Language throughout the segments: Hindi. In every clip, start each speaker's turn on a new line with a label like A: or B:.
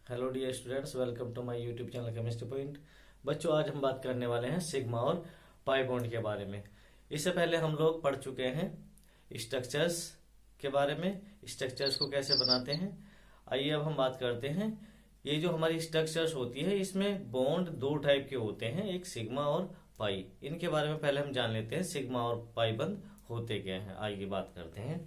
A: Hello dear students, welcome to my YouTube channel chemistry point. बच्चों, आज हम बात करने वाले हैं सिग्मा और पाई बॉन्ड के बारे में। इससे पहले हम लोग पढ़ चुके हैं स्ट्रक्चर्स के बारे में, स्ट्रक्चर्स को कैसे बनाते हैं। आइए अब हम बात करते हैं। ये जो हमारी स्ट्रक्चर्स होती है, इसमें बॉन्ड दो टाइप के होते हैं, एक सिग्मा और पाई। इनके बारे में पहले हम जान लेते हैं सिग्मा और पाई बंध होते क्या हैं। आइए बात करते हैं।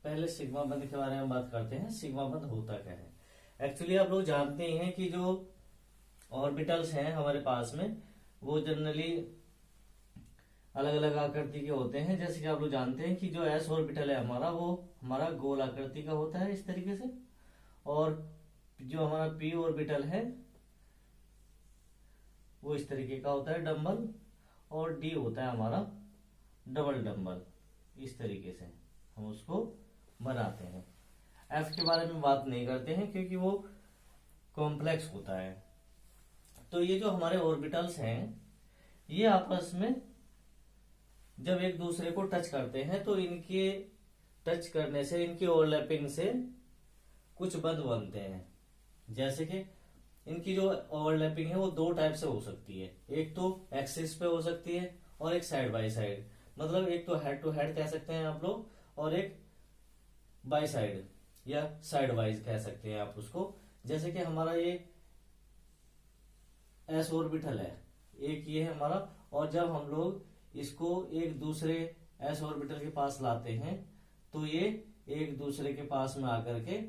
A: पहले सिग्मा बंध के बारे में बात करते हैं। सिग्मा बंध होता क्या है? एक्चुअली आप लोग जानते ही हैं कि जो ऑर्बिटल्स हैं हमारे पास में, वो जनरली अलग अलग आकृति के होते हैं। जैसे कि आप लोग जानते हैं कि जो एस ऑर्बिटल है हमारा, वो हमारा गोल आकृति का होता है इस तरीके से। और जो हमारा पी ऑर्बिटल है वो इस तरीके का होता है, डंबल। और डी होता है हमारा डबल डंबल। इस तरीके से हम उसको बनाते हैं। एफ के बारे में बात नहीं करते हैं क्योंकि वो कॉम्प्लेक्स होता है। तो ये जो हमारे ऑर्बिटल्स हैं, ये आपस में जब एक दूसरे को टच करते हैं तो इनके टच करने से, इनकी ओवरलैपिंग से कुछ बंध बनते हैं। जैसे कि इनकी जो ओवरलैपिंग है वो दो टाइप से हो सकती है। एक तो एक्सिस पे हो सकती है और एक साइड बाय साइड। मतलब एक तो हेड टू हेड कह सकते हैं आप लोग, और एक बाय साइड या साइड वाइज कह सकते हैं आप उसको। जैसे कि हमारा ये एस ऑर्बिटल है, एक ये है हमारा। और जब हम लोग इसको एक दूसरे एस ऑर्बिटल के पास लाते हैं तो ये एक दूसरे के पास में आकर के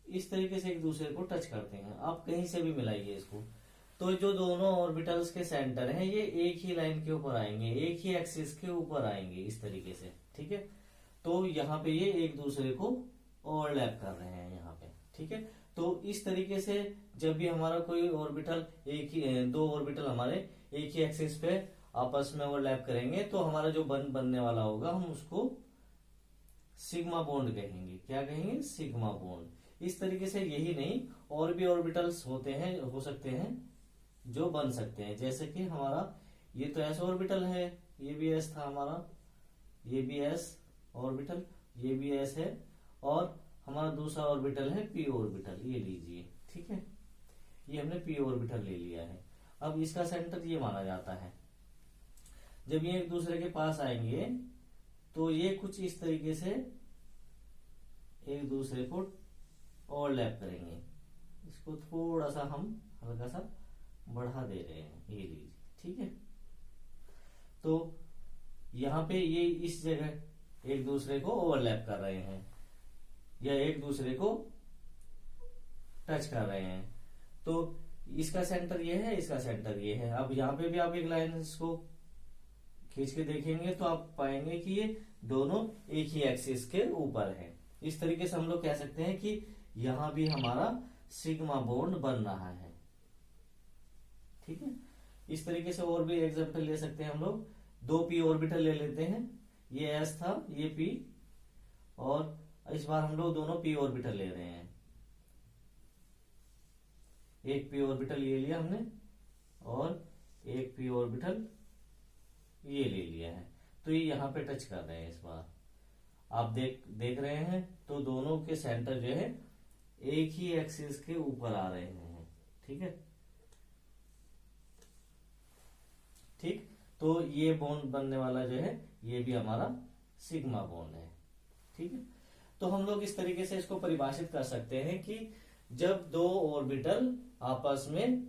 A: इस तरीके से एक दूसरे को टच करते हैं। आप कहीं से भी मिलाइए इसको, तो जो दोनों ऑर्बिटल्स के सेंटर हैं ये एक ही लाइन के ऊपर आएंगे, एक ही एक्सिस के ऊपर आएंगे इस तरीके से। ठीक है, तो यहाँ पे ये एक दूसरे को ओवरलैप कर रहे हैं यहाँ पे। ठीक है, तो इस तरीके से जब भी हमारा कोई ऑर्बिटल, एक ही दो ऑर्बिटल हमारे एक ही एक्सिस पे आपस में ओवरलैप करेंगे तो हमारा जो बंध बनने वाला होगा हम उसको सिग्मा बॉन्ड कहेंगे। क्या कहेंगे? Sigma bond. इस तरीके से यही नहीं, और भी ऑर्बिटल्स होते हैं, हो सकते हैं जो बन सकते हैं। जैसे कि हमारा ये तो एस ऑर्बिटल है, ये भी एस था हमारा, ये भी एस ऑर्बिटल, ये भी एस है। और हमारा दूसरा ऑर्बिटल है पी ऑर्बिटल, ये लीजिए। ठीक है, ये हमने पी ऑर्बिटल ले लिया है। अब इसका सेंटर ये माना जाता है। जब ये एक दूसरे के पास आएंगे तो ये कुछ इस तरीके से एक दूसरे को ओवरलैप करेंगे। इसको थोड़ा सा हम हल्का सा बढ़ा दे रहे हैं, ये लीजिए। ठीक है, तो यहाँ पे ये इस जगह एक दूसरे को ओवरलैप कर रहे हैं या एक दूसरे को टच कर रहे हैं। तो इसका सेंटर ये है, इसका सेंटर ये है। अब यहाँ पे भी आप एक लाइन इसको खींच के देखेंगे तो आप पाएंगे कि ये दोनों एक ही एक्सिस के ऊपर है। इस तरीके से हम लोग कह सकते हैं कि यहां भी हमारा सिग्मा बॉन्ड बन रहा है। ठीक है, इस तरीके से और भी एग्जांपल ले सकते हैं हम लोग। दो पी ऑर्बिटल ले लेते हैं, ये एस था, ये पी, और इस बार हम लोग दोनों पी ऑर्बिटल ले रहे हैं। एक पी ऑर्बिटल ये लिया हमने और एक पी ऑर्बिटल ये ले लिया है। तो ये यहाँ पे टच कर रहे हैं। इस बार आप देख रहे हैं तो दोनों के सेंटर जो है एक ही एक्सिस के ऊपर आ रहे हैं। ठीक है, ठीक। तो ये बॉन्ड बनने वाला जो है ये भी हमारा सिग्मा बॉन्ड है। ठीक है, तो हम लोग इस तरीके से इसको परिभाषित कर सकते हैं कि जब दो ऑर्बिटल आपस में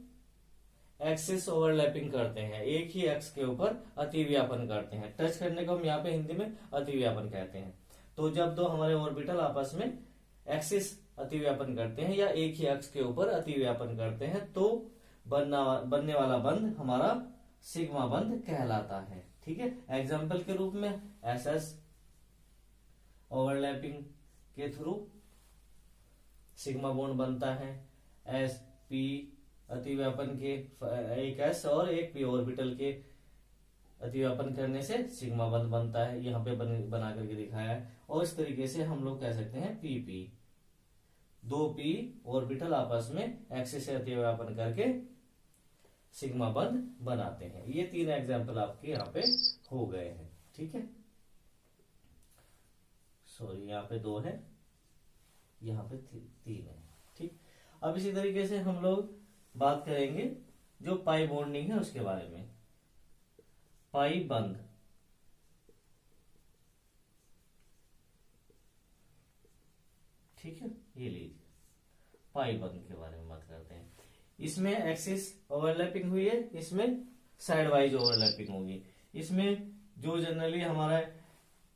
A: एक्सिस ओवरलैपिंग करते हैं, एक ही एक्स के ऊपर अतिव्यापन करते हैं। टच करने को हम यहाँ पे हिंदी में अतिव्यापन कहते हैं। तो जब दो हमारे ऑर्बिटल आपस में एक्सिस अतिव्यापन करते हैं या एक ही एक्स के ऊपर अतिव्यापन करते हैं तो बनने वाला बंध हमारा सिग्मा बंध कहलाता है। ठीक है, एग्जाम्पल के रूप में एस एस ओवरलैपिंग के थ्रू सिग्मा बॉन्ड बनता है। एस पी अतिव्यापन के, एक एस और एक पी ऑर्बिटल के अतिव्यापन करने से सिग्मा बंध बनता है, यहाँ पे बना करके दिखाया है। और इस तरीके से हम लोग कह सकते हैं पी, दो पी ऑर्बिटल आपस में एक्सिस से अतिव्यापन करके सिग्मा बंध बनाते हैं। ये 3 एग्जाम्पल आपके यहाँ पे हो गए हैं। ठीक है, सॉरी यहाँ पे 2 है, यहाँ पे 3 है। ठीक, अब इसी तरीके से हम लोग बात करेंगे जो पाई बॉन्डिंग है उसके बारे में। पाई बंध, ठीक है, ये लीजिए पाई बंध के बारे में बात करते हैं। इसमें एक्सिस ओवरलैपिंग हुई है, इसमें साइड वाइज ओवरलैपिंग होगी। इसमें जो जनरली हमारा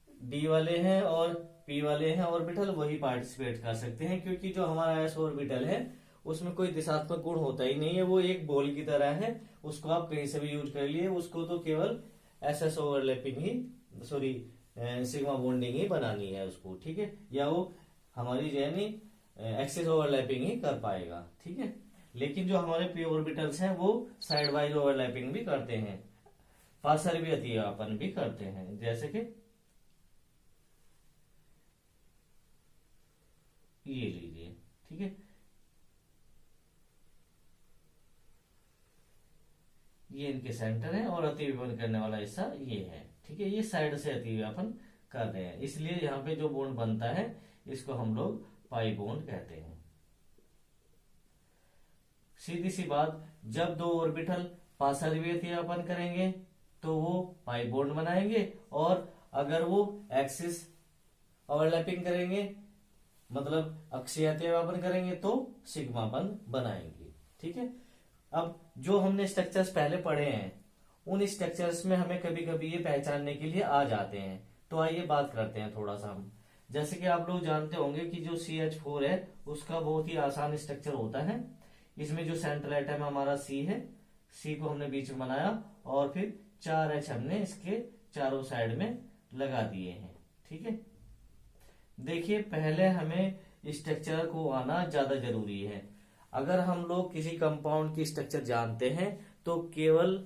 A: डी वाले हैं और पी वाले हैं ऑर्बिटल वही पार्टिसिपेट कर सकते हैं, क्योंकि जो हमारा एस ऑर्बिटल है उसमें कोई दिशात्मक गुण होता ही नहीं है, वो एक बॉल की तरह है, उसको आप कहीं से भी यूज कर लिए, उसको तो केवल एसएस ओवरलैपिंग ही, सॉरी सिग्मा बॉन्डिंग ही बनानी है उसको। ठीक है, या वो हमारी यानी एक्सिस ओवरलैपिंग ही कर पाएगा। ठीक है, लेकिन जो हमारे पी ऑर्बिटल्स हैं वो साइड वाइज ओवरलैपिंग भी करते हैं, पार्शियल भी अतिव्यापन भी करते हैं, जैसे कि ये लीजिए। ठीक है, ये इनके सेंटर है और अतिव्यापन करने वाला हिस्सा ये है। ठीक है, ये साइड से अतिव्यापन कर रहे हैं, इसलिए यहाँ पे जो बॉन्ड बनता है इसको हम लोग पाई बॉन्ड कहते हैं। सीधी सी बात, जब 2 ऑर्बिटल पार्शियल अतिव्यापन करेंगे तो वो पाई बॉन्ड बनाएंगे, और अगर वो एक्सिस ओवरलैपिंग करेंगे मतलब अक्षीय अतिव्यापन करेंगे तो सिग्मा बंध बनाएंगे। ठीक है, अब जो हमने स्ट्रक्चर्स पहले पढ़े हैं उन स्ट्रक्चर्स में हमें कभी कभी ये पहचानने के लिए आ जाते हैं, तो आइए बात करते हैं थोड़ा सा हम। जैसे कि आप लोग जानते होंगे कि जो CH4 है उसका बहुत ही आसान स्ट्रक्चर होता है। इसमें जो सेंट्रल एटम हमारा C है, C को हमने बीच में बनाया और फिर 4H हमने इसके चारों साइड में लगा दिए हैं। ठीक है, देखिए पहले हमें स्ट्रक्चर को आना ज्यादा जरूरी है। अगर हम लोग किसी कंपाउंड की स्ट्रक्चर जानते हैं तो केवल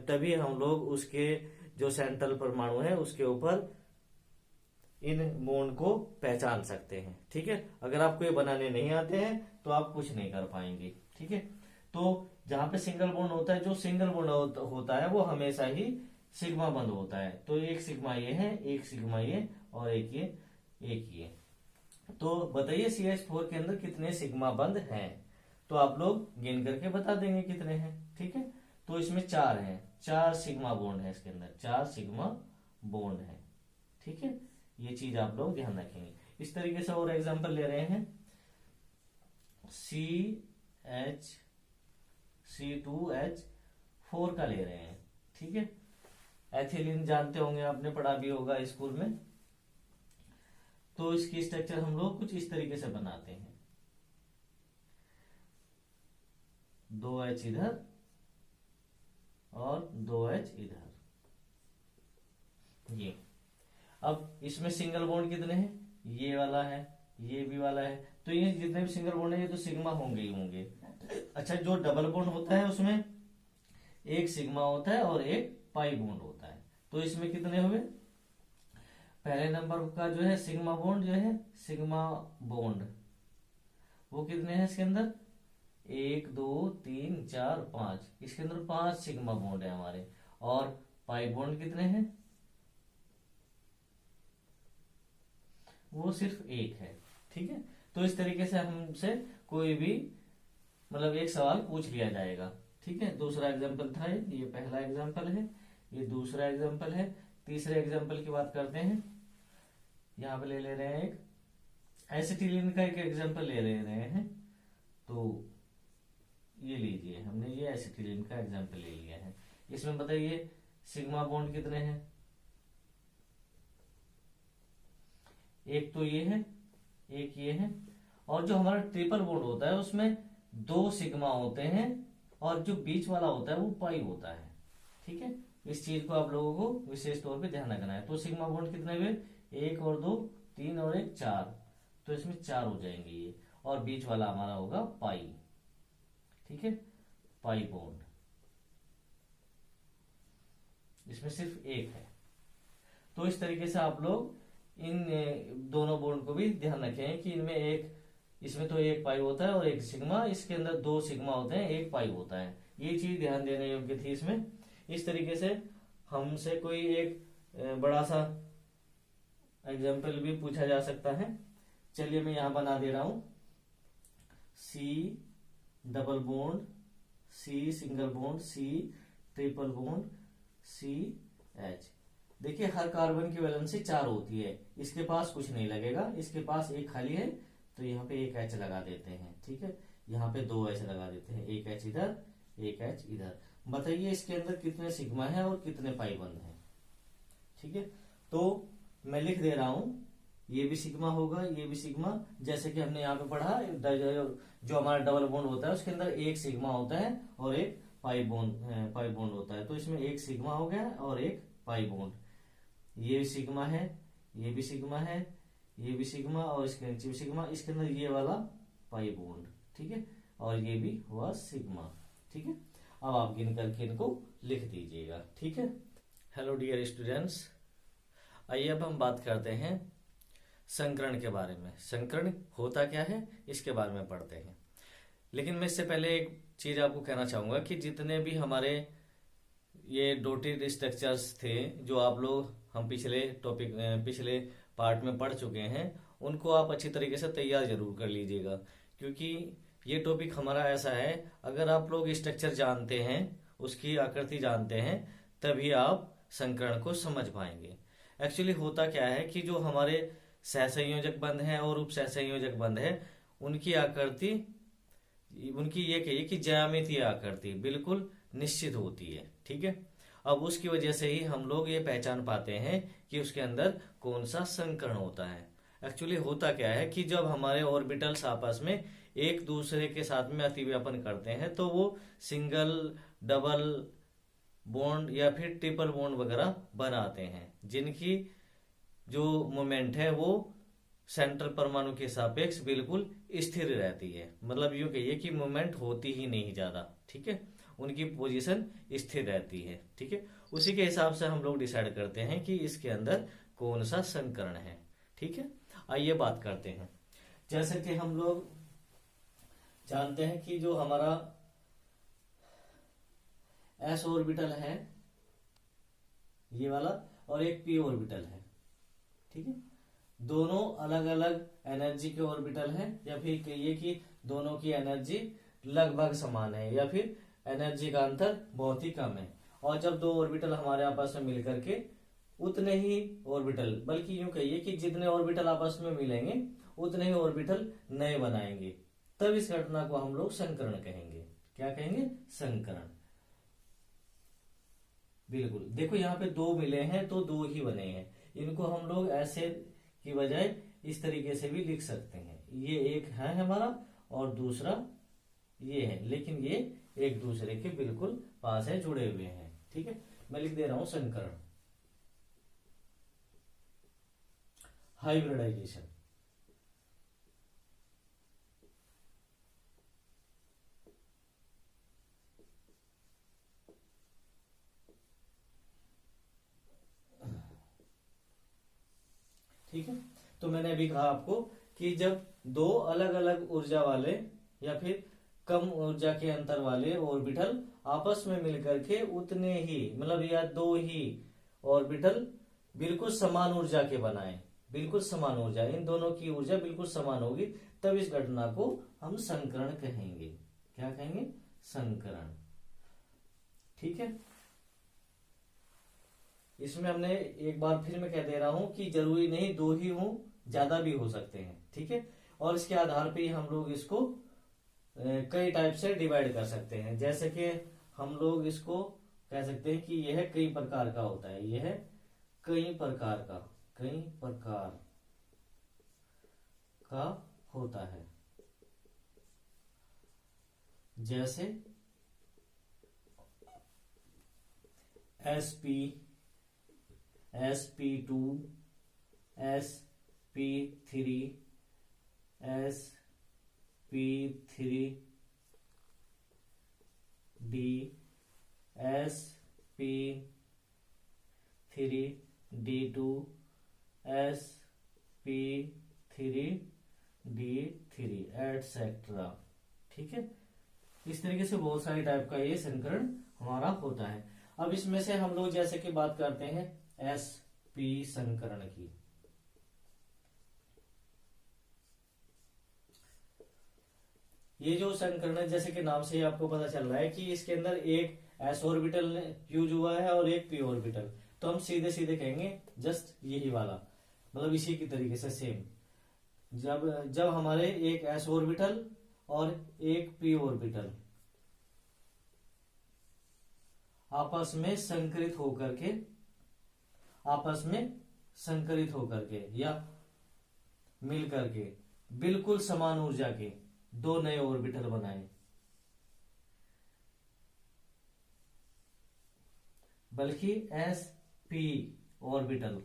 A: तभी हम लोग उसके जो सेंट्रल परमाणु है उसके ऊपर इन बॉन्ड को पहचान सकते हैं। ठीक है, अगर आपको ये बनाने नहीं आते हैं तो आप कुछ नहीं कर पाएंगे। ठीक है, तो जहां पे सिंगल बॉन्ड होता है, जो सिंगल बॉन्ड होता है वो हमेशा ही सिग्मा बंध होता है। तो एक सिग्मा ये है, एक सिग्मा ये, और एक ये। तो बताइए CH4 के अंदर कितने सिग्मा बंध हैं, तो आप लोग गिन करके बता देंगे कितने हैं। ठीक है, तो इसमें 4 हैं, 4 सिग्मा बॉन्ड है इसके अंदर, 4 सिग्मा बॉन्ड है। ठीक है, ये चीज आप लोग ध्यान रखेंगे। इस तरीके से और एग्जांपल ले रहे हैं, C2H4 का ले रहे हैं। ठीक है, एथिलीन जानते होंगे, आपने पढ़ा भी होगा स्कूल में। तो इसकी स्ट्रक्चर हम लोग कुछ इस तरीके से बनाते हैं, 2H इधर और 2H इधर, ये। अब इसमें सिंगल बॉन्ड कितने हैं, ये वाला है, ये भी वाला है, तो ये जितने भी सिंगल बॉन्ड है ये तो सिग्मा होंगे ही होंगे। अच्छा, जो डबल बॉन्ड होता है उसमें एक सिग्मा होता है और एक पाई बॉन्ड होता है, तो इसमें कितने हुए, पहले नंबर का जो है सिग्मा बॉन्ड, जो है सिग्मा बॉन्ड, वो कितने हैं इसके अंदर, 1 2 3 4 5, इसके अंदर 5 सिग्मा बॉन्ड है हमारे। और पाई बॉन्ड कितने हैं, वो सिर्फ 1 है। ठीक है, तो इस तरीके से हमसे कोई भी मतलब एक सवाल पूछ लिया जाएगा। ठीक है, दूसरा एग्जाम्पल था ये पहला एग्जाम्पल है, ये दूसरा एग्जाम्पल है। तीसरे एग्जाम्पल की बात करते हैं, यहाँ पे ले रहे हैं एक एसिटिलीन का एक एग्जाम्पल ले रहे हैं। तो ये लीजिए, हमने ये एसिटिलीन का एग्जाम्पल ले लिया है। इसमें बताइए सिग्मा बॉन्ड कितने हैं, एक तो ये है, एक ये है, और जो हमारा ट्रिपल बॉन्ड होता है उसमें 2 सिग्मा होते हैं और जो बीच वाला होता है वो पाई होता है। ठीक है, इस चीज को आप लोगों को विशेष तौर पे ध्यान रखना है। तो सिग्मा बॉन्ड कितने हुए, 1 और 2 3 और 1 4, तो इसमें 4 हो जाएंगे ये, और बीच वाला हमारा होगा पाई। ठीक है, पाई बॉन्ड। इसमें सिर्फ एक है। तो इस तरीके से आप लोग इन दोनों बॉन्ड को भी ध्यान रखें कि इनमें एक, इसमें तो एक पाई होता है और एक सिग्मा, इसके अंदर दो सिग्मा होते हैं, एक पाई होता है। ये चीज ध्यान देने योग्य थी इसमें। इस तरीके से हमसे कोई एक बड़ा सा एग्जाम्पल भी पूछा जा सकता है। चलिए मैं यहां बना दे रहा हूं, C double bond, C single bond, C triple bond, C H. देखिए हर कार्बन की वैलेंसी 4 होती है, इसके पास कुछ नहीं लगेगा, इसके पास एक खाली है, तो यहाँ पे एक एच लगा देते हैं। ठीक है, यहाँ पे 2 एच लगा देते हैं, एक एच इधर, एक एच इधर। बताइए इसके अंदर कितने सिग्मा है और कितने पाई बंद है। ठीक है, तो मैं लिख दे रहा हूं, ये भी सिग्मा होगा, ये भी सिग्मा। जैसे कि हमने यहाँ पे पढ़ा, जो हमारा डबल बॉन्ड होता है उसके अंदर एक सिग्मा होता है और एक पाई बॉन्ड होता है। तो इसमें एक सिग्मा हो गया और एक पाई बॉन्ड। ये भी सिग्मा है, ये भी सिग्मा है, ये भी सिग्मा और इसके नीचे भी सिग्मा, इसके अंदर ये वाला पाई बॉन्ड। ठीक है, और ये भी हुआ सिग्मा। ठीक है, अब आप गिन करके इनको लिख दीजिएगा। ठीक है, हेलो डियर स्टूडेंट्स, आइए अब हम बात करते हैं संकरण के बारे में। संकरण होता क्या है इसके बारे में पढ़ते हैं। लेकिन मैं इससे पहले एक चीज आपको कहना चाहूंगा कि जितने भी हमारे ये डॉटेड स्ट्रक्चर्स थे जो आप लोग हम पिछले पार्ट में पढ़ चुके हैं, उनको आप अच्छी तरीके से तैयार जरूर कर लीजिएगा, क्योंकि ये टॉपिक हमारा ऐसा है, अगर आप लोग स्ट्रक्चर जानते हैं, उसकी आकृति जानते हैं, तभी आप संकरण को समझ पाएंगे। एक्चुअली होता क्या है कि जो हमारे सहसंयोजक बंध है और उप सहसंयोजक बंध है, उनकी आकृति, उनकी ये कहिए कि ज्यामितीय आकृति बिल्कुल निश्चित होती है। ठीक है, अब उसकी वजह से ही हम लोग ये पहचान पाते हैं कि उसके अंदर कौन सा संकरण होता है। एक्चुअली होता क्या है कि जब हमारे ऑर्बिटल्स आपस में एक दूसरे के साथ में अतिव्यापन करते हैं, तो वो सिंगल, डबल बॉन्ड या फिर ट्रिपल बॉन्ड वगैरह बनाते हैं, जिनकी जो मोमेंट है वो सेंट्रल परमाणु के सापेक्ष बिल्कुल स्थिर रहती है। मतलब यूं कहिए कि मोमेंट होती ही नहीं ज्यादा। ठीक है, उनकी पोजीशन स्थिर रहती है। ठीक है, उसी के हिसाब से हम लोग डिसाइड करते हैं कि इसके अंदर कौन सा संकरण है। ठीक है, आइए बात करते हैं। जैसे कि हम लोग जानते हैं कि जो हमारा एस ऑर्बिटल है ये वाला, और एक पी ऑर्बिटल है। ठीक है, दोनों अलग अलग एनर्जी के ऑर्बिटल हैं, या फिर कहिए कि दोनों की एनर्जी लगभग समान है, या फिर एनर्जी का अंतर बहुत ही कम है। और जब दो ऑर्बिटल हमारे आपस में मिलकर के उतने ही ऑर्बिटल, बल्कि यूं कहिए कि जितने ऑर्बिटल आपस में मिलेंगे उतने ही ऑर्बिटल नए बनाएंगे, तब इस घटना को हम लोग संकरण कहेंगे। क्या कहेंगे? संकरण। बिल्कुल, देखो यहाँ पे दो मिले हैं तो दो ही बने हैं। इनको हम लोग ऐसे की बजाय इस तरीके से भी लिख सकते हैं। ये एक है हमारा और दूसरा ये है, लेकिन ये एक दूसरे के बिल्कुल पास है, जुड़े हुए हैं। ठीक है, मैं लिख दे रहा हूं संकरण, हाइब्रिडाइजेशन। ठीक है, तो मैंने अभी कहा आपको कि जब दो अलग अलग ऊर्जा वाले या फिर कम ऊर्जा के अंतर वाले ऑर्बिटल आपस में मिलकर के उतने ही, मतलब या दो ही ऑर्बिटल बिल्कुल समान ऊर्जा के बनाए, बिल्कुल समान ऊर्जा, इन दोनों की ऊर्जा बिल्कुल समान होगी, तब इस घटना को हम संकरण कहेंगे। क्या कहेंगे? संकरण। ठीक है, इसमें हमने एक बार फिर मैं कह दे रहा हूं कि जरूरी नहीं दो ही हों, ज्यादा भी हो सकते हैं। ठीक है, और इसके आधार पे ही हम लोग इसको कई टाइप से डिवाइड कर सकते हैं। जैसे कि हम लोग इसको कह सकते हैं कि यह कई प्रकार का होता है, यह कई प्रकार का होता है। जैसे sp, sp2, sp3, sp3d, sp4, D2 sp3 D3 etcetera. ठीक है, इस तरीके से बहुत सारे टाइप का ये संकरण हमारा होता है। अब इसमें से हम लोग जैसे कि बात करते हैं sp संकरण की। ये जो संकरण है, जैसे कि नाम से ही आपको पता चल रहा है कि इसके अंदर एक s ऑर्बिटल यूज हुआ है और एक p ऑर्बिटल, तो हम सीधे सीधे कहेंगे जस्ट यही वाला, मतलब इसी की तरीके से सेम। जब जब हमारे एक s ऑर्बिटल और एक p ऑर्बिटल आपस में संकरित होकर के या मिल करके बिल्कुल समान ऊर्जा के दो नए ऑर्बिटल बनाए, बल्कि sp ऑर्बिटल,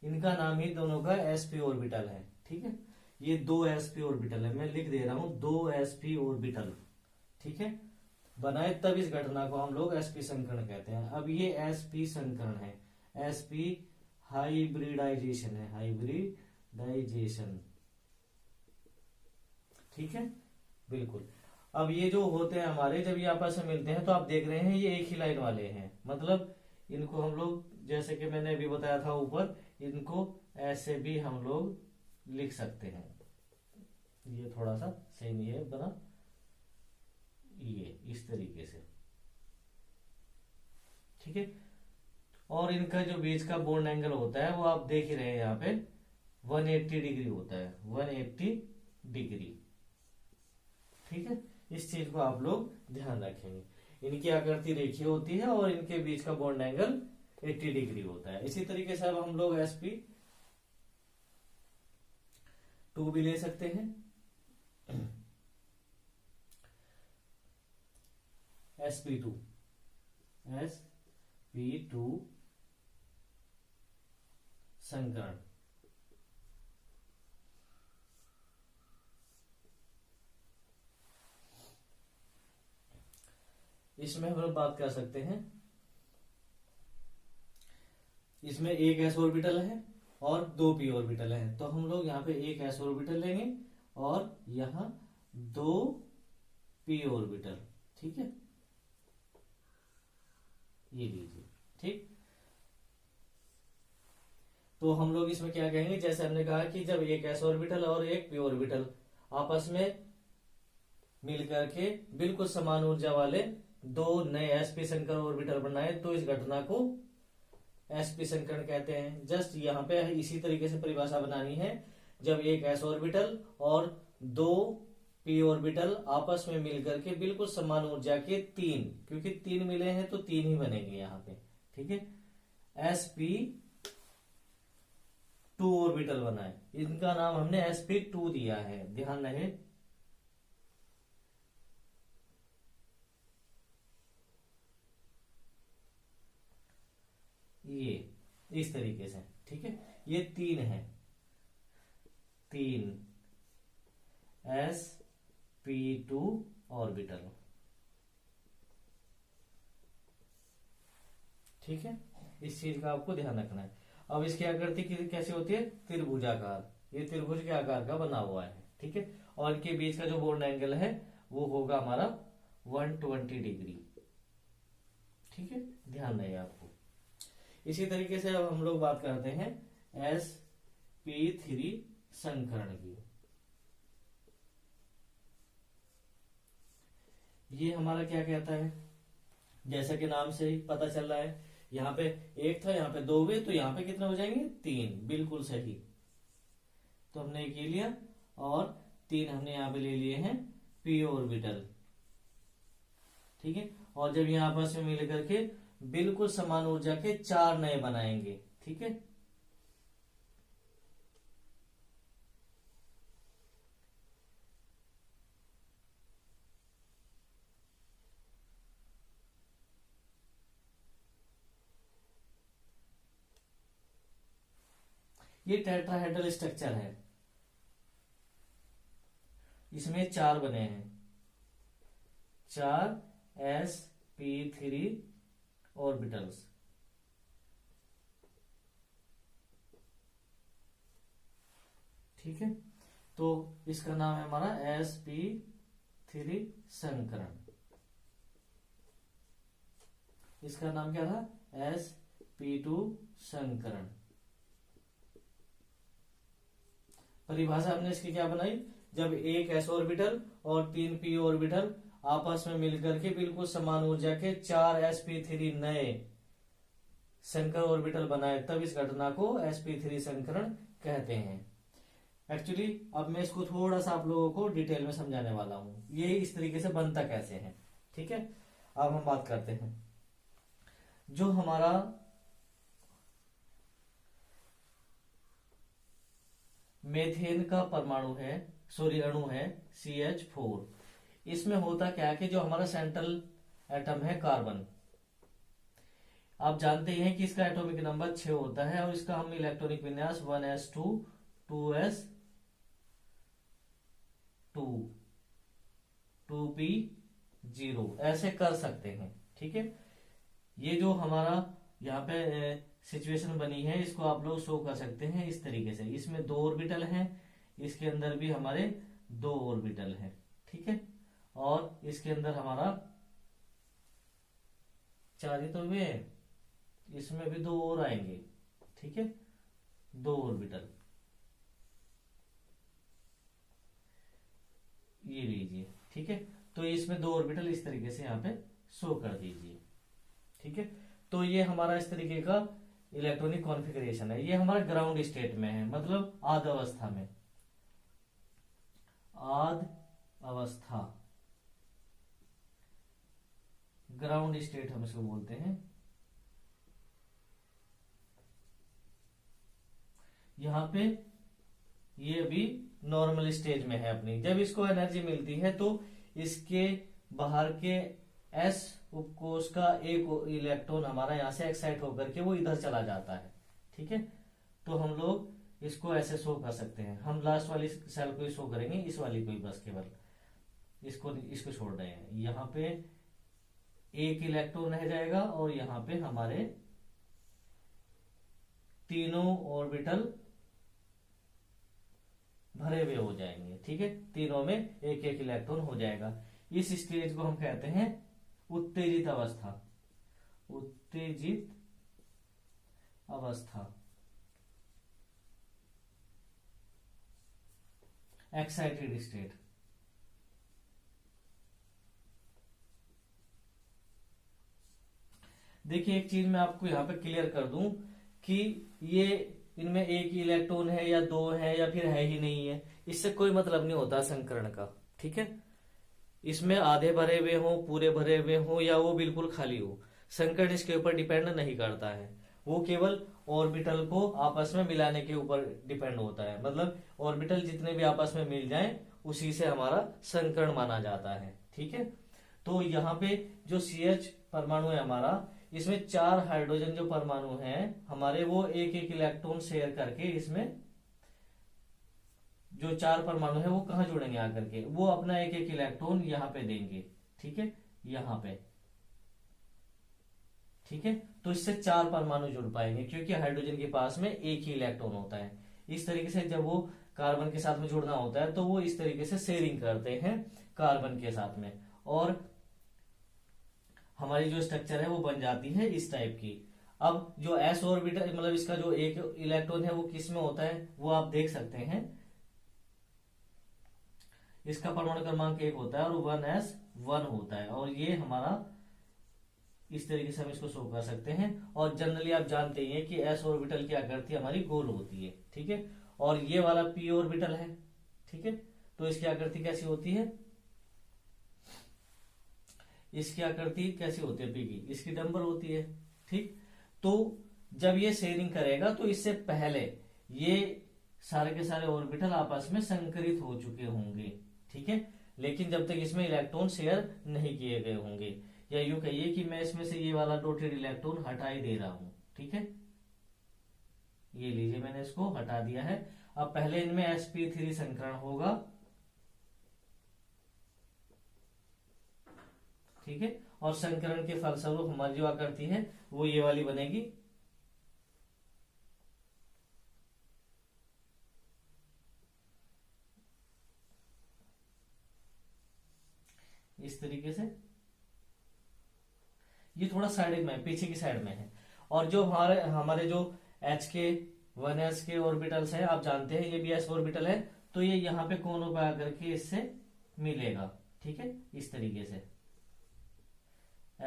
A: इनका नाम ही दोनों का sp ऑर्बिटल है। ठीक है, ये दो sp ऑर्बिटल है, मैं लिख दे रहा हूं, दो sp ऑर्बिटल। ठीक है, बनाए तब इस घटना को हम लोग sp संकरण कहते हैं। अब ये sp संकरण है, sp हाइब्रिडाइजेशन है, हाइब्रिडाइजेशन। ठीक है, बिल्कुल। अब ये जो होते हैं हमारे, जब ये आपस में मिलते हैं तो आप देख रहे हैं ये एक ही लाइन वाले हैं, मतलब इनको हम लोग जैसे कि मैंने अभी बताया था ऊपर, इनको ऐसे भी हम लोग लिख सकते हैं। ये थोड़ा सा सही नहीं है बना, ये इस तरीके से। ठीक है, और इनका जो बीच का बॉन्ड एंगल होता है वो आप देख ही रहे हैं, यहाँ पे 180 डिग्री होता है, 180 डिग्री। ठीक है, इस चीज को आप लोग ध्यान रखेंगे। इनकी आकृति रेखीय होती है और इनके बीच का बॉन्ड एंगल 80 डिग्री होता है। इसी तरीके से अब हम लोग sp2 भी ले सकते हैं। sp2 संकरण। इसमें हम लोग बात कर सकते हैं, इसमें एक s ऑर्बिटल है और दो p ऑर्बिटल है, तो हम लोग यहाँ पे एक s ऑर्बिटल लेंगे और यहाँ दो p ऑर्बिटल। ठीक है, ये लीजिए। ठीक, तो हम लोग इसमें क्या कहेंगे, जैसे हमने कहा कि जब एक s ऑर्बिटल और एक p ऑर्बिटल आपस में मिलकर के बिल्कुल समान ऊर्जा वाले दो नए sp संकरण ऑर्बिटल बनाए, तो इस घटना को sp संकरण कहते हैं। जस्ट यहाँ पे इसी तरीके से परिभाषा बनानी है, जब एक s ऑर्बिटल और दो p ऑर्बिटल आपस में मिलकर के बिल्कुल समान ऊर्जा के तीन, क्योंकि तीन मिले हैं तो तीन ही बनेंगे यहाँ पे। ठीक है, sp2 ऑर्बिटल बनाए, इनका नाम हमने sp2 दिया है, ध्यान रहे। ये इस तरीके से। ठीक है, ये तीन है, तीन sp2 ऑर्बिटल। ठीक है, इस चीज का आपको ध्यान रखना है। अब इसकी आकृति कैसे होती है, त्रिभुजाकार, ये त्रिभुज के आकार का बना हुआ है। ठीक है, और इनके बीच का जो बॉन्ड एंगल है वो होगा हमारा 120 डिग्री। ठीक है, ध्यान रहे आपको। इसी तरीके से अब हम लोग बात करते हैं sp3 संकरण की। ये हमारा क्या कहता है, जैसा कि नाम से ही पता चल रहा है, यहाँ पे एक था, यहाँ पे दो हुए, तो यहाँ पे कितने हो जाएंगे, तीन, बिल्कुल सही। तो हमने एक ये लिया और तीन हमने यहाँ पे ले लिए हैं p ऑर्बिटल। ठीक है, और जब यहाँ आपस में मिल करके बिल्कुल समान ऊर्जा के चार नए बनाएंगे। ठीक है, ये टेट्राहेड्रल स्ट्रक्चर है, इसमें चार बने हैं, चार sp3 ऑर्बिटल्स। ठीक है, तो इसका नाम है हमारा sp3 संकरण। इसका नाम क्या था? sp2 संकरण। परिभाषा हमने इसकी क्या बनाई? जब एक s ऑर्बिटल और 3 p ऑर्बिटल आपस में मिलकर के बिल्कुल समान ऊर्जा के 4 sp3 नए संकर ऑर्बिटल बनाए, तब इस घटना को sp3 संकरण कहते हैं। एक्चुअली अब मैं इसको थोड़ा सा आप लोगों को डिटेल में समझाने वाला हूं, ये इस तरीके से बनता कैसे है। ठीक है, अब हम बात करते हैं। जो हमारा मेथेन का परमाणु है, सॉरी अणु है CH4, इसमें होता क्या है कि जो हमारा सेंट्रल एटम है कार्बन, आप जानते हैं कि इसका एटॉमिक नंबर 6 होता है और इसका हम इलेक्ट्रॉनिक विन्यास 1s2 2s2 2p0 ऐसे कर सकते हैं। ठीक है, ये जो हमारा यहाँ पे सिचुएशन बनी है, इसको आप लोग शो कर सकते हैं इस तरीके से। इसमें 2 ऑर्बिटल हैं, इसके अंदर भी हमारे 2 ऑर्बिटल हैं। ठीक है, और इसके अंदर हमारा 4 ही तो हुए हैं, इसमें भी 2 और आएंगे। ठीक है, 2 ऑर्बिटल ये लीजिए। ठीक है, तो इसमें 2 ऑर्बिटल इस तरीके से यहाँ पे शो कर दीजिए। ठीक है, तो ये हमारा इस तरीके का इलेक्ट्रॉनिक कॉन्फ़िगरेशन है। ये हमारा ग्राउंड स्टेट में है, मतलब आध अवस्था में, आध अवस्था, ग्राउंड स्टेट हम इसको बोलते हैं। यहां पे ये अभी नॉर्मल स्टेज में है अपनी। जब इसको एनर्जी मिलती है तो इसके बाहर के s उपकोष का एक इलेक्ट्रॉन हमारा यहां से एक्साइट होकर के वो इधर चला जाता है। ठीक है, तो हम लोग इसको ऐसे शो कर सकते हैं। हम लास्ट वाली सेल को ही शो करेंगे, इस वाली को ही बस, केवल इसको छोड़ रहे हैं। यहाँ पे एक इलेक्ट्रॉन रह जाएगा और यहाँ पे हमारे तीनों ऑर्बिटल भरे हुए हो जाएंगे। ठीक है, तीनों में एक एक इलेक्ट्रॉन हो जाएगा। इस स्टेज को हम कहते हैं उत्तेजित अवस्था, उत्तेजित अवस्था, एक्साइटेड स्टेट। देखिए, एक चीज मैं आपको यहां पे क्लियर कर दूं कि ये इनमें एक ही इलेक्ट्रॉन है या 2 है या फिर है ही नहीं है, इससे कोई मतलब नहीं होता संकरण का। ठीक है, इसमें आधे भरे हुए हो, पूरे भरे हुए हो या वो बिल्कुल खाली हो, संकरण इसके ऊपर डिपेंड नहीं करता है। वो केवल ऑर्बिटल को आपस में मिलाने के ऊपर डिपेंड होता है। मतलब ऑर्बिटल जितने भी आपस में मिल जाएं, उसी से हमारा संकरण माना जाता है। ठीक है, तो यहाँ पे जो CH परमाणु है हमारा, इसमें 4 हाइड्रोजन जो परमाणु हैं हमारे, वो एक एक इलेक्ट्रॉन शेयर करके इसमें जो 4 परमाणु है वो कहाँ जुड़ेंगे आकर के, वो अपना एक एक इलेक्ट्रॉन यहाँ पे देंगे। ठीक है, यहाँ पे। ठीक है, तो इससे 4 परमाणु जुड़ पाएंगे क्योंकि हाइड्रोजन के पास में एक ही इलेक्ट्रॉन होता है। इस तरीके से जब वो कार्बन के साथ में जुड़ना होता है तो वो इस तरीके से शेयरिंग करते हैं कार्बन के साथ में, और हमारी जो स्ट्रक्चर है वो बन जाती है इस टाइप की। अब जो s ऑर्बिटल, मतलब इसका जो एक इलेक्ट्रॉन है वो किस में होता है वो आप देख सकते हैं। इसका परमाणु क्रमांक 1 होता है और 1s1 होता है, और ये हमारा इस तरीके से हम इसको शो कर सकते हैं। और जनरली आप जानते हैं कि s ऑर्बिटल की आकृति हमारी गोल होती है। ठीक है, और ये वाला p ऑर्बिटल है। ठीक है, तो इसकी आकृति कैसी होती है, इसकी आकृति कैसी होती है p की, इसकी डंबर होती है। ठीक, तो जब ये शेयरिंग करेगा तो इससे पहले ये सारे के सारे ऑर्बिटल आपस में संकरित हो चुके होंगे। ठीक है, लेकिन जब तक इसमें इलेक्ट्रॉन शेयर नहीं किए गए होंगे, या यूं कहिए कि मैं इसमें से ये वाला डॉटेड इलेक्ट्रॉन हटा ही दे रहा हूं। ठीक है, ये लीजिए, मैंने इसको हटा दिया है। अब पहले इनमें sp3 संकरण होगा, ठीक है। और संकरण के फलस्वरूप हमारी जो आकृति है वो ये वाली बनेगी। इस तरीके से ये थोड़ा साइड में, पीछे की साइड में है। और जो हमारे हमारे जो एच के 1s के ऑर्बिटल्स है, आप जानते हैं ये भी s ऑर्बिटल है, तो ये यहाँ पे कोनों पे आकर के इससे मिलेगा, ठीक है। इस तरीके से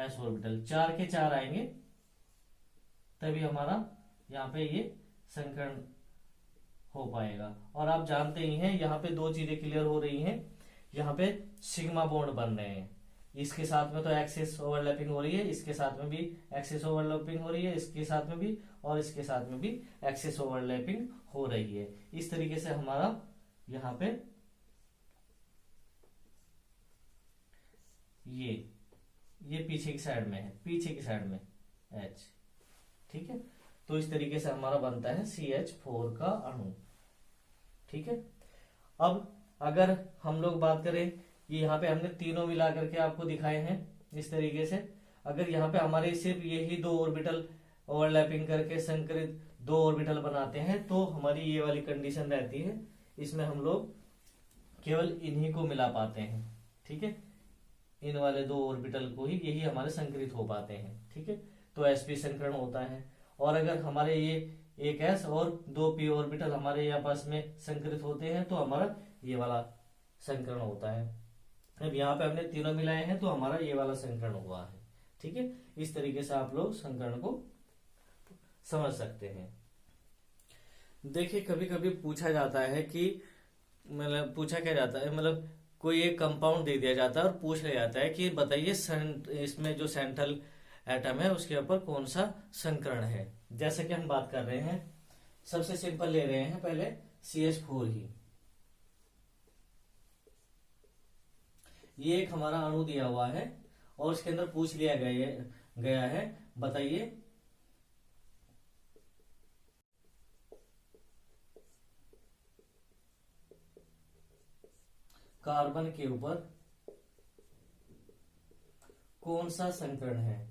A: s ऑर्बिटल 4 के 4 आएंगे, तभी हमारा यहाँ पे ये संकर्ण हो पाएगा। और आप जानते ही हैं यहाँ पे दो चीजें क्लियर हो रही हैं, यहाँ पे सिग्मा बॉन्ड बन रहे हैं। इसके साथ में तो एक्सिस ओवरलैपिंग हो रही है, इसके साथ में भी एक्सिस ओवरलैपिंग हो रही है, इसके साथ में भी और इसके साथ में भी एक्सिस ओवरलैपिंग हो रही है। इस तरीके से हमारा यहाँ पे ये पीछे की साइड में है, पीछे की साइड में H, ठीक है। तो इस तरीके से हमारा बनता है CH4 का अणु, ठीक है। अब अगर हम लोग बात करें, ये यहाँ पे हमने तीनों मिला करके आपको दिखाए हैं इस तरीके से। अगर यहाँ पे हमारे सिर्फ यही दो ऑर्बिटल ओवरलैपिंग करके संकरित दो ऑर्बिटल बनाते हैं तो हमारी ये वाली कंडीशन रहती है, इसमें हम लोग केवल इन्हीं को मिला पाते हैं, ठीक है। इन वाले दो ऑर्बिटल को ही यही हमारे संकरित हो पाते हैं, ठीक है। तो sp संकरण होता है। और अगर हमारे ये एक s और दो p ऑर्बिटल हमारे यहाँ पास में संकरित होते हैं तो हमारा ये वाला संकरण होता है। अब यहाँ पे हमने तीनों मिलाए हैं तो हमारा ये वाला संकरण हुआ है, ठीक है। इस तरीके से आप लोग संकरण को समझ सकते हैं। देखिए कभी कभी पूछा जाता है कि मतलब पूछा क्या जाता है, मतलब कोई एक कंपाउंड दे दिया जाता है और पूछ लिया जाता है कि बताइए इसमें जो सेंट्रल एटम है उसके ऊपर कौन सा संकरण है। जैसे कि हम बात कर रहे हैं, सबसे सिंपल ले रहे हैं पहले CH4 ही। ये एक हमारा अणु दिया हुआ है और इसके अंदर पूछ लिया गया है बताइए कार्बन के ऊपर कौन सा संकरण है।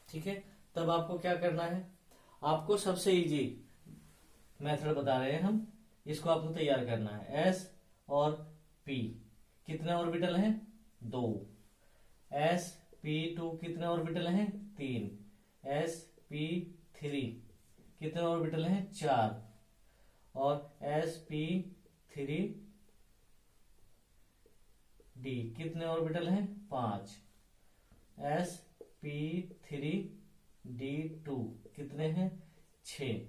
A: ठीक है, तब आपको क्या करना है, आपको सबसे इजी मेथड बता रहे हैं हम, इसको आपको तैयार करना है। S और P कितने ऑर्बिटल हैं, 2। sp2 कितने ऑर्बिटल हैं, 3। sp3 कितने ऑर्बिटल हैं, 4। और sp3d कितने ऑर्बिटल हैं, 5। sp3d2 कितने हैं, 6।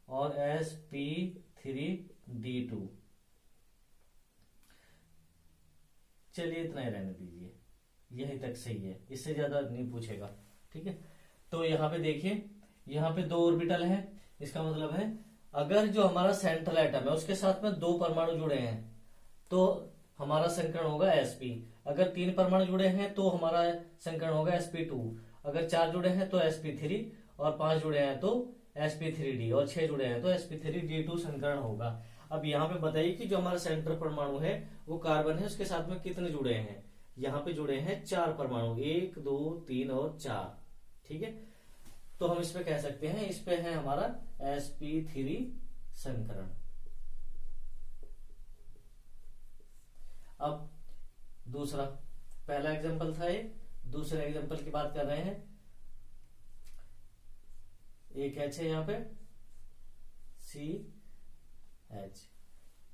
A: और sp3d2, चलिए इतना ही रहने दीजिए, यही तक सही है, इससे ज्यादा नहीं पूछेगा। ठीक है, तो यहाँ पे देखिए, यहाँ पे 2 ऑर्बिटल है, इसका मतलब है अगर जो हमारा सेंट्रल एटम है उसके साथ में 2 परमाणु जुड़े हैं तो हमारा संकरण होगा sp। अगर 3 परमाणु जुड़े हैं तो हमारा संकरण होगा sp2। अगर 4 जुड़े हैं तो sp3, और 5 जुड़े हैं तो sp3d, और 6 जुड़े हैं तो sp3d2 संकरण होगा। अब यहाँ पे बताइए कि जो हमारा सेंट्रल परमाणु है वो कार्बन है, उसके साथ में कितने जुड़े हैं, यहाँ पे जुड़े हैं 4 परमाणु, 1 2 3 और 4। ठीक है, तो हम इस पे कह सकते हैं, इस पे है हमारा sp3 संकरण। अब दूसरा, पहला एग्जांपल था ये, दूसरे एग्जांपल की बात कर रहे हैं। एक H है यहाँ पे, CH,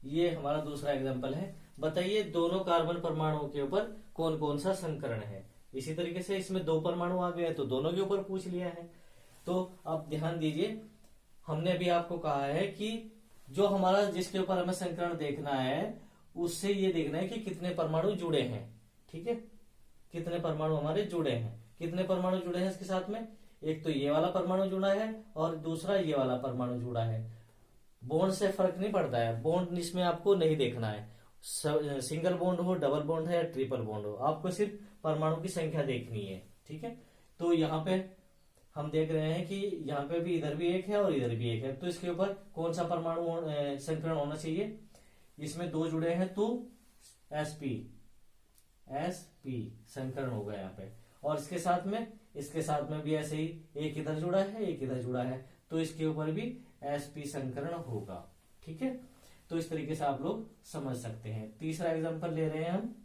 A: ये हमारा दूसरा एग्जांपल है। बताइए दोनों कार्बन परमाणुओं के ऊपर कौन कौन सा संकरण है। इसी तरीके से इसमें 2 परमाणु आ गए तो दोनों के ऊपर पूछ लिया है। तो अब ध्यान दीजिए, हमने अभी आपको कहा है कि जो हमारा जिसके ऊपर हमें संकरण देखना है उससे ये देखना है कि कितने परमाणु जुड़े हैं। ठीक है, कितने परमाणु हमारे जुड़े हैं, कितने परमाणु जुड़े हैं इसके साथ में, एक तो ये वाला परमाणु जुड़ा है और दूसरा ये वाला परमाणु जुड़ा है। बॉन्ड से फर्क नहीं पड़ता है, बॉन्ड इसमें आपको नहीं देखना है, सिंगल बॉन्ड हो, डबल बॉन्ड है या ट्रिपल बॉन्ड हो, आपको सिर्फ परमाणु की संख्या देखनी है। ठीक है, तो यहाँ पे हम देख रहे हैं कि यहाँ पे भी इधर भी एक है और इधर भी एक है, तो इसके ऊपर कौन सा परमाणु संकरण होना चाहिए, इसमें 2 जुड़े हैं तो sp संकरण होगा यहाँ पे। और इसके साथ में भी ऐसे ही एक इधर जुड़ा है, एक इधर जुड़ा है, तो इसके ऊपर भी sp संकरण होगा। ठीक है, तो इस तरीके से आप लोग समझ सकते हैं। तीसरा एग्जांपल ले रहे हैं हम।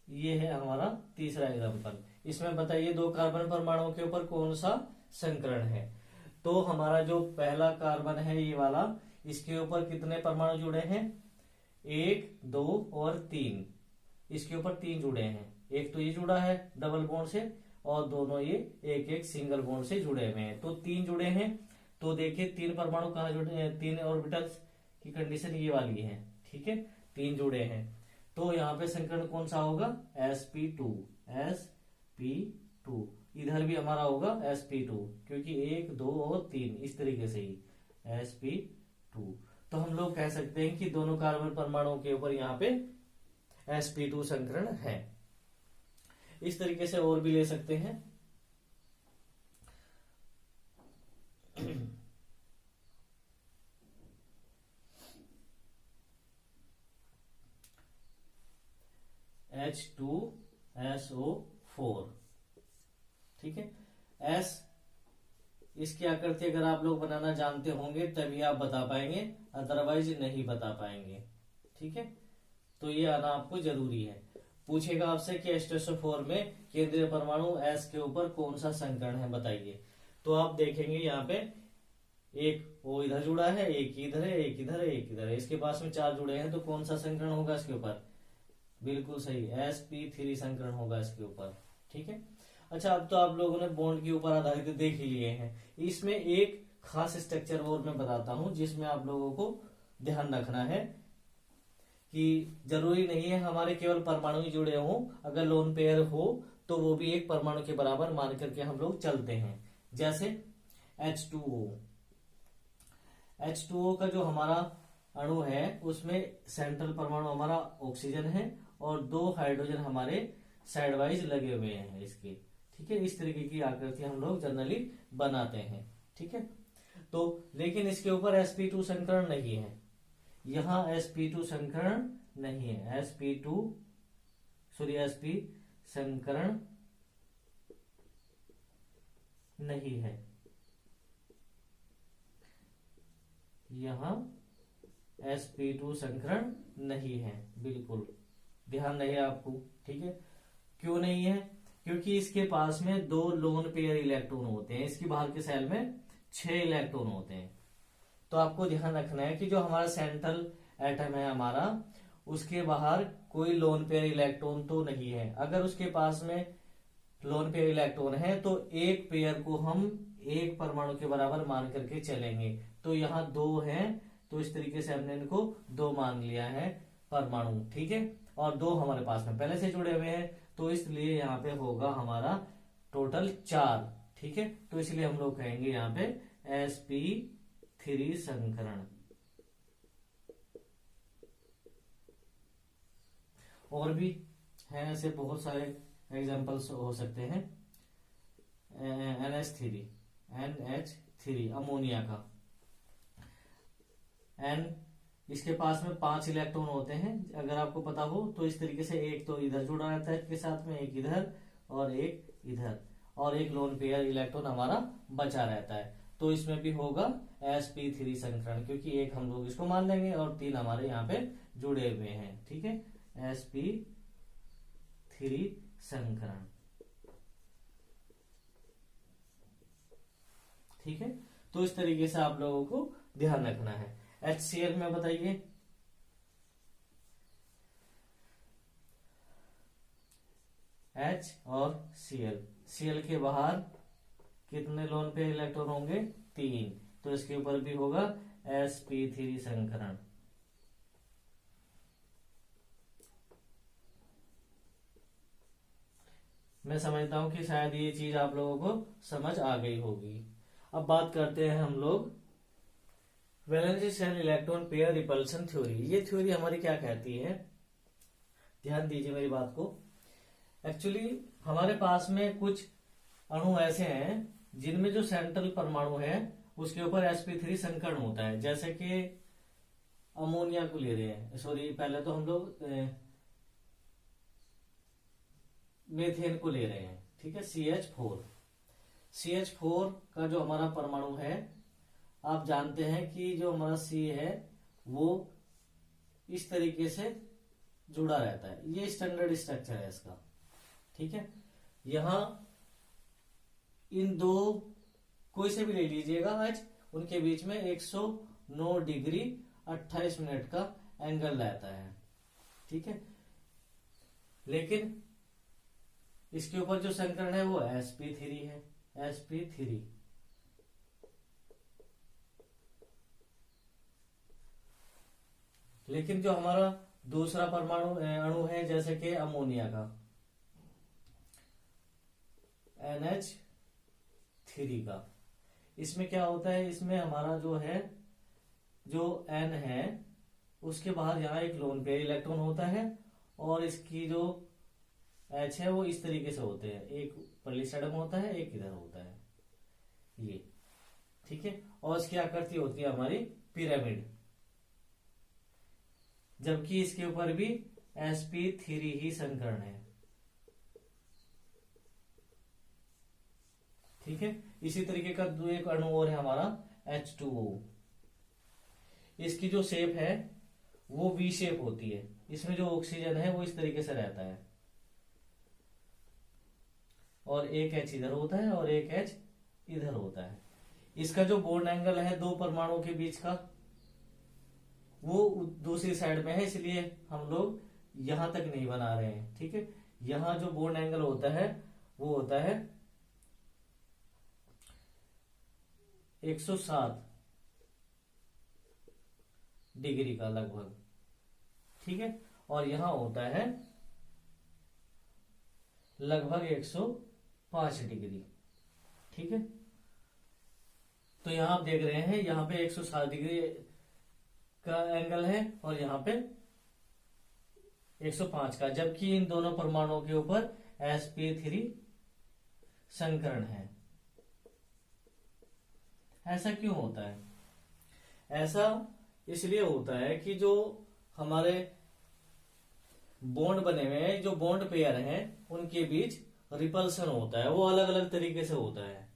A: ये है हमारा तीसरा एग्जांपल। इसमें बताइए 2 कार्बन परमाणुओं के ऊपर कौन सा संकरण है। तो हमारा जो पहला कार्बन है ये वाला, इसके ऊपर कितने परमाणु जुड़े हैं, 1, 2 और 3। इसके ऊपर 3 जुड़े हैं। एक तो ये जुड़ा है डबल बॉन्ड से, और दोनों ये एक एक सिंगल बॉन्ड से जुड़े हुए हैं, तो 3 जुड़े हैं। तो देखिए 3 परमाणु कहाँ जुड़े हैं, 3 ऑर्बिटल्स की कंडीशन ये वाली है। ठीक है, 3 जुड़े हैं, तो यहाँ पे संकरण कौन सा होगा, sp2। इधर भी हमारा होगा sp2, क्योंकि 1, 2 और 3 इस तरीके से ही sp2। तो हम लोग कह सकते हैं कि दोनों कार्बन परमाणुओं के ऊपर यहाँ पे sp2 संकरण है। इस तरीके से और भी ले सकते हैं। H2SO4। ठीक है, S इसकी आकृति अगर आप लोग बनाना जानते होंगे तभी आप बता पाएंगे, अदरवाइज नहीं बता पाएंगे। ठीक है, तो ये आना आपको जरूरी है। पूछेगा आपसे कि H2SO4 में केंद्रीय परमाणु S के ऊपर कौन सा संकरण है, बताइए। तो आप देखेंगे यहाँ पे एक वो इधर जुड़ा है, एक इधर है, एक इधर है, एक इधर है। इसके पास में 4 जुड़े हैं, तो कौन सा संकरण होगा इसके ऊपर, बिल्कुल सही sp3 संकरण होगा इसके ऊपर। ठीक है, अच्छा अब तो आप लोगों ने बॉन्ड के ऊपर आधारित देख ही लिए हैं। इसमें एक खास स्ट्रक्चर और मैं बताता हूं जिसमें आप लोगों को ध्यान रखना है कि जरूरी नहीं है हमारे केवल परमाणु ही जुड़े हों, अगर लोन पेयर हो तो वो भी एक परमाणु के बराबर मान करके हम लोग चलते हैं। जैसे H2O का जो हमारा अणु है उसमें सेंट्रल परमाणु हमारा ऑक्सीजन है और 2 हाइड्रोजन हमारे साइड वाइज लगे हुए हैं इसके। ठीक है, इस तरीके की आकृति हम लोग जनरली बनाते हैं। ठीक है, तो लेकिन इसके ऊपर sp2 संकरण नहीं है, यहाँ sp2 संकरण नहीं है, sp संकरण नहीं है, यहाँ sp2 संकरण नहीं है, बिल्कुल ध्यान रहे आपको। ठीक है, क्यों नहीं है, क्योंकि इसके पास में 2 लोन पेयर इलेक्ट्रॉन होते हैं, इसकी बाहर के सेल में 6 इलेक्ट्रॉन होते हैं। तो आपको ध्यान रखना है कि जो हमारा सेंट्रल एटम है हमारा, उसके बाहर कोई लोन पेयर इलेक्ट्रॉन तो नहीं है। अगर उसके पास में लोन पेयर इलेक्ट्रॉन है तो एक पेयर को हम एक परमाणु के बराबर मान करके चलेंगे। तो यहाँ 2 हैं, तो इस तरीके से हमने इनको 2 मान लिया है परमाणु। ठीक है, और 2 हमारे पास में पहले से जुड़े हुए हैं, तो इसलिए यहाँ पे होगा हमारा टोटल 4। ठीक है, तो इसलिए हम लोग कहेंगे यहाँ पे sp3 संकरण। और भी हैं ऐसे बहुत सारे एग्जांपल्स हो सकते हैं। NH3 अमोनिया का, N इसके पास में 5 इलेक्ट्रॉन होते हैं, अगर आपको पता हो तो। इस तरीके से एक तो इधर जुड़ा रहता है इसके साथ में, एक इधर और एक इधर, और एक लोन पेयर इलेक्ट्रॉन हमारा बचा रहता है। तो इसमें भी होगा sp3 संकरण, क्योंकि एक हम लोग इसको मान लेंगे और 3 हमारे यहाँ पे जुड़े हुए हैं। ठीक है, sp3 संकरण। ठीक है, तो इस तरीके से आप लोगों को ध्यान रखना है। HCl में बताइए, H और Cl के बाहर कितने लोन पे इलेक्ट्रॉन होंगे, 3, तो इसके ऊपर भी होगा sp3 संकरण। मैं समझता हूं कि शायद ये चीज आप लोगों को समझ आ गई होगी। अब बात करते हैं हम लोग valency shell electron pair repulsion theory. ये थ्योरी हमारी क्या कहती है, ध्यान दीजिए मेरी बात को। एक्चुअली हमारे पास में कुछ अणु ऐसे हैं जिनमें जो सेंट्रल परमाणु है उसके ऊपर sp3 संकरण होता है, जैसे कि अमोनिया को ले रहे हैं, सॉरी पहले तो हम लोग मेथेन को ले रहे हैं, ठीक है, CH4 का जो हमारा परमाणु है, आप जानते हैं कि जो हमारा C है वो इस तरीके से जुड़ा रहता है, ये स्टैंडर्ड स्ट्रक्चर है इसका, ठीक है। यहां इन दो कोई से भी ले लीजिएगा आज, उनके बीच में 109 डिग्री 28 मिनट का एंगल रहता है, ठीक है। लेकिन इसके ऊपर जो संकरण है वो sp3 है, sp3। लेकिन जो हमारा दूसरा परमाणु अणु है, जैसे कि अमोनिया का NH3 का, इसमें क्या होता है, इसमें हमारा जो है जो N है उसके बाहर यहाँ एक लोन पेयर इलेक्ट्रॉन होता है, और इसकी जो H है वो इस तरीके से होते हैं, एक परली साइड में होता है, एक इधर होता है, ये, ठीक है। और इसकी आकृति होती है हमारी पिरामिड, जबकि इसके ऊपर भी sp3 ही संकरण है, ठीक है। इसी तरीके का एक अणु और है हमारा H2O, इसकी जो शेप है वो V शेप होती है, इसमें जो ऑक्सीजन है वो इस तरीके से रहता है, और एक H इधर होता है और एक H इधर होता है। इसका जो बॉन्ड एंगल है दो परमाणुओं के बीच का वो दूसरी साइड में है, इसलिए हम लोग यहां तक नहीं बना रहे हैं, ठीक है। यहां जो बॉन्ड एंगल होता है वो होता है 107 डिग्री का लगभग, ठीक है, और यहां होता है लगभग 105 डिग्री, ठीक है। तो यहां आप देख रहे हैं, यहां पे 107 डिग्री का एंगल है और यहां पे 105 का, जबकि इन दोनों परमाणुओं के ऊपर sp3 संकरण है। ऐसा क्यों होता है? ऐसा इसलिए होता है कि जो हमारे बॉन्ड बने हुए हैं, जो बॉन्ड पेयर हैं, उनके बीच रिपल्सन होता है, वो अलग अलग तरीके से होता है।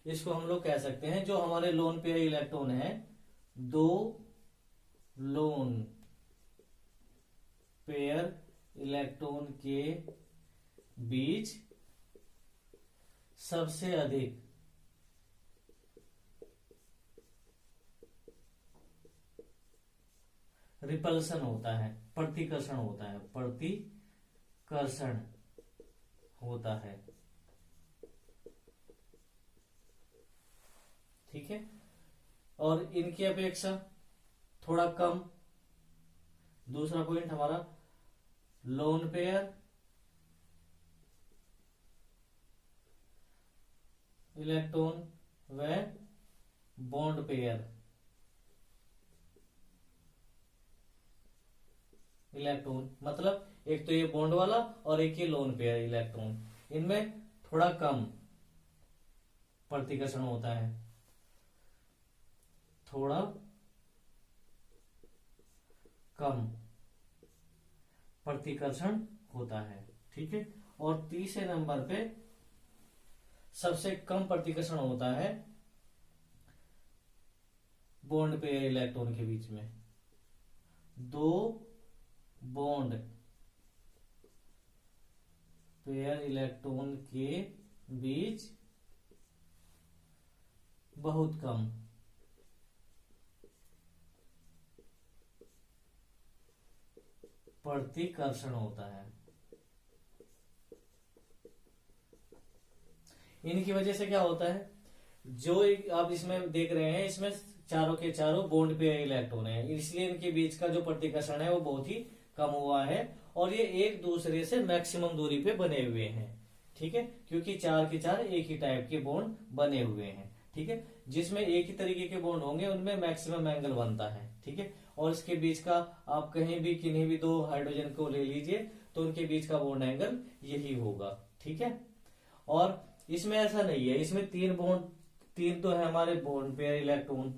A: इसको हम लोग कह सकते हैं, जो हमारे लोन पेयर इलेक्ट्रॉन है, दो लोन पेयर इलेक्ट्रॉन के बीच सबसे अधिक रिपल्सन होता है, प्रतिकर्षण होता है, प्रतिकर्षण होता है, ठीक है। और इनकी अपेक्षा थोड़ा कम, दूसरा पॉइंट हमारा लोन पेयर इलेक्ट्रॉन व बॉन्ड पेयर इलेक्ट्रॉन, मतलब एक तो ये बॉन्ड वाला और एक ये लोन पेयर इलेक्ट्रॉन, इनमें थोड़ा कम प्रतिकर्षण होता है, थोड़ा कम प्रतिकर्षण होता है, ठीक है। और तीसरे नंबर पे सबसे कम प्रतिकर्षण होता है बॉन्ड पेयर इलेक्ट्रॉन के बीच में, दो बॉन्ड पेयर इलेक्ट्रॉन के बीच बहुत कम प्रतिकर्षण होता है। इनकी वजह से क्या होता है, जो आप इसमें देख रहे हैं, इसमें चारों के चारों बॉन्ड पेयर इलेक्ट्रॉन है, इसलिए इनके बीच का जो प्रतिकर्षण है वो बहुत ही कम हुआ है, और ये एक दूसरे से मैक्सिमम दूरी पे बने हुए हैं, ठीक है, क्योंकि चार के चार एक ही टाइप के बॉन्ड बने हुए हैं, ठीक है। जिसमें एक ही तरीके के बॉन्ड होंगे उनमें मैक्सिमम एंगल बनता है, ठीक है। और इसके बीच का आप कहीं भी किन्हीं भी दो हाइड्रोजन को ले लीजिए तो उनके बीच का बॉन्ड एंगल यही होगा, ठीक है। और इसमें ऐसा नहीं है, इसमें तीन बॉन्ड, तीन तो है हमारे बॉन्ड पेयर इलेक्ट्रॉन,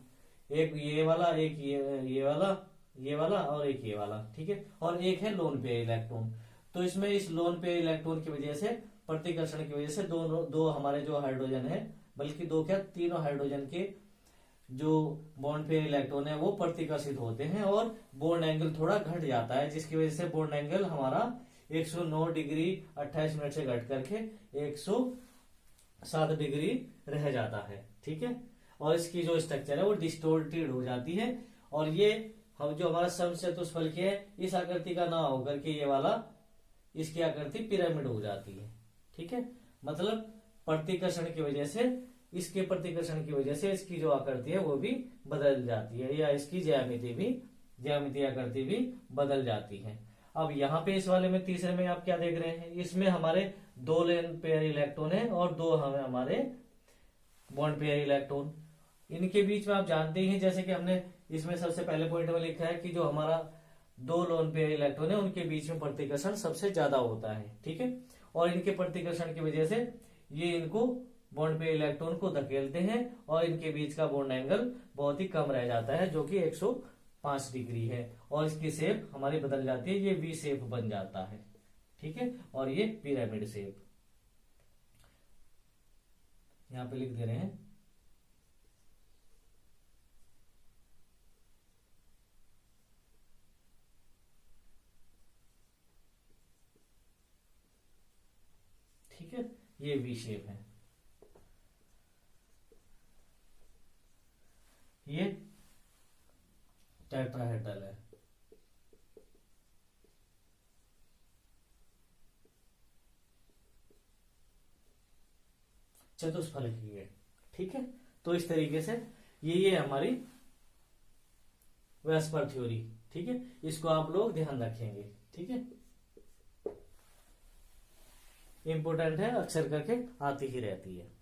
A: एक ये वाला, एक ये वाला, ये वाला और एक ये वाला, ठीक है, और एक है लोन पेयर इलेक्ट्रॉन। तो इसमें इस लोन पेयर इलेक्ट्रॉन की वजह से, प्रतिकर्षण की वजह से दो हमारे जो हाइड्रोजन है, बल्कि दो क्या तीनों हाइड्रोजन के जो बॉन्ड पेयर इलेक्ट्रॉन है वो प्रतिकर्षित होते हैं और बॉन्ड एंगल थोड़ा घट जाता है, जिसकी वजह से बॉन्ड एंगल हमारा 109 डिग्री 28 मिनट से घट करके 107 डिग्री रह जाता है, ठीक है। और इसकी जो स्ट्रक्चर है वो डिस्टोर्टेड हो जाती है, और ये हम जो हमारा समचतुष्फलक है इस आकृति का ना होकर के ये वाला, इसकी आकृति पिरामिड हो जाती है, ठीक है। मतलब प्रतिकर्षण की वजह से, इसके प्रतिकर्षण की वजह से इसकी जो आकृति है वो भी बदल जाती है, या इसकी ज्यामितीय आकृति भी बदल जाती है। अब यहाँ पे इस वाले में तीसरे में आप क्या देख रहे हैं, इसमें हमारे दो लोन पेयर इलेक्ट्रॉन है और दो हमारे बॉन्ड पेयर इलेक्ट्रॉन। इनके बीच में आप जानते ही हैं, जैसे कि हमने इसमें सबसे पहले पॉइंट में लिखा है कि जो हमारा दो लोन पेयर इलेक्ट्रॉन है उनके बीच में प्रतिकर्षण सबसे ज्यादा होता है, ठीक है। और इनके प्रतिकर्षण की वजह से ये इनको बॉन्ड पेयर इलेक्ट्रॉन को धकेलते हैं और इनके बीच का बॉन्ड एंगल बहुत ही कम रह जाता है, जो कि 105 डिग्री है, और इसकी शेप हमारी बदल जाती है, ये वी शेप बन जाता है, ठीक है, और ये पिरामिड शेप यहां पे लिख दे रहे हैं। ठीक है, ये वी शेप है, ये टेट्राहेड्रल है। चतुष्फलकीय है, ठीक है। तो इस तरीके से ये हमारी वेस्पर थ्योरी, ठीक है, इसको आप लोग ध्यान रखेंगे, ठीक है। इंपोर्टेंट है, अक्सर करके आती ही रहती है।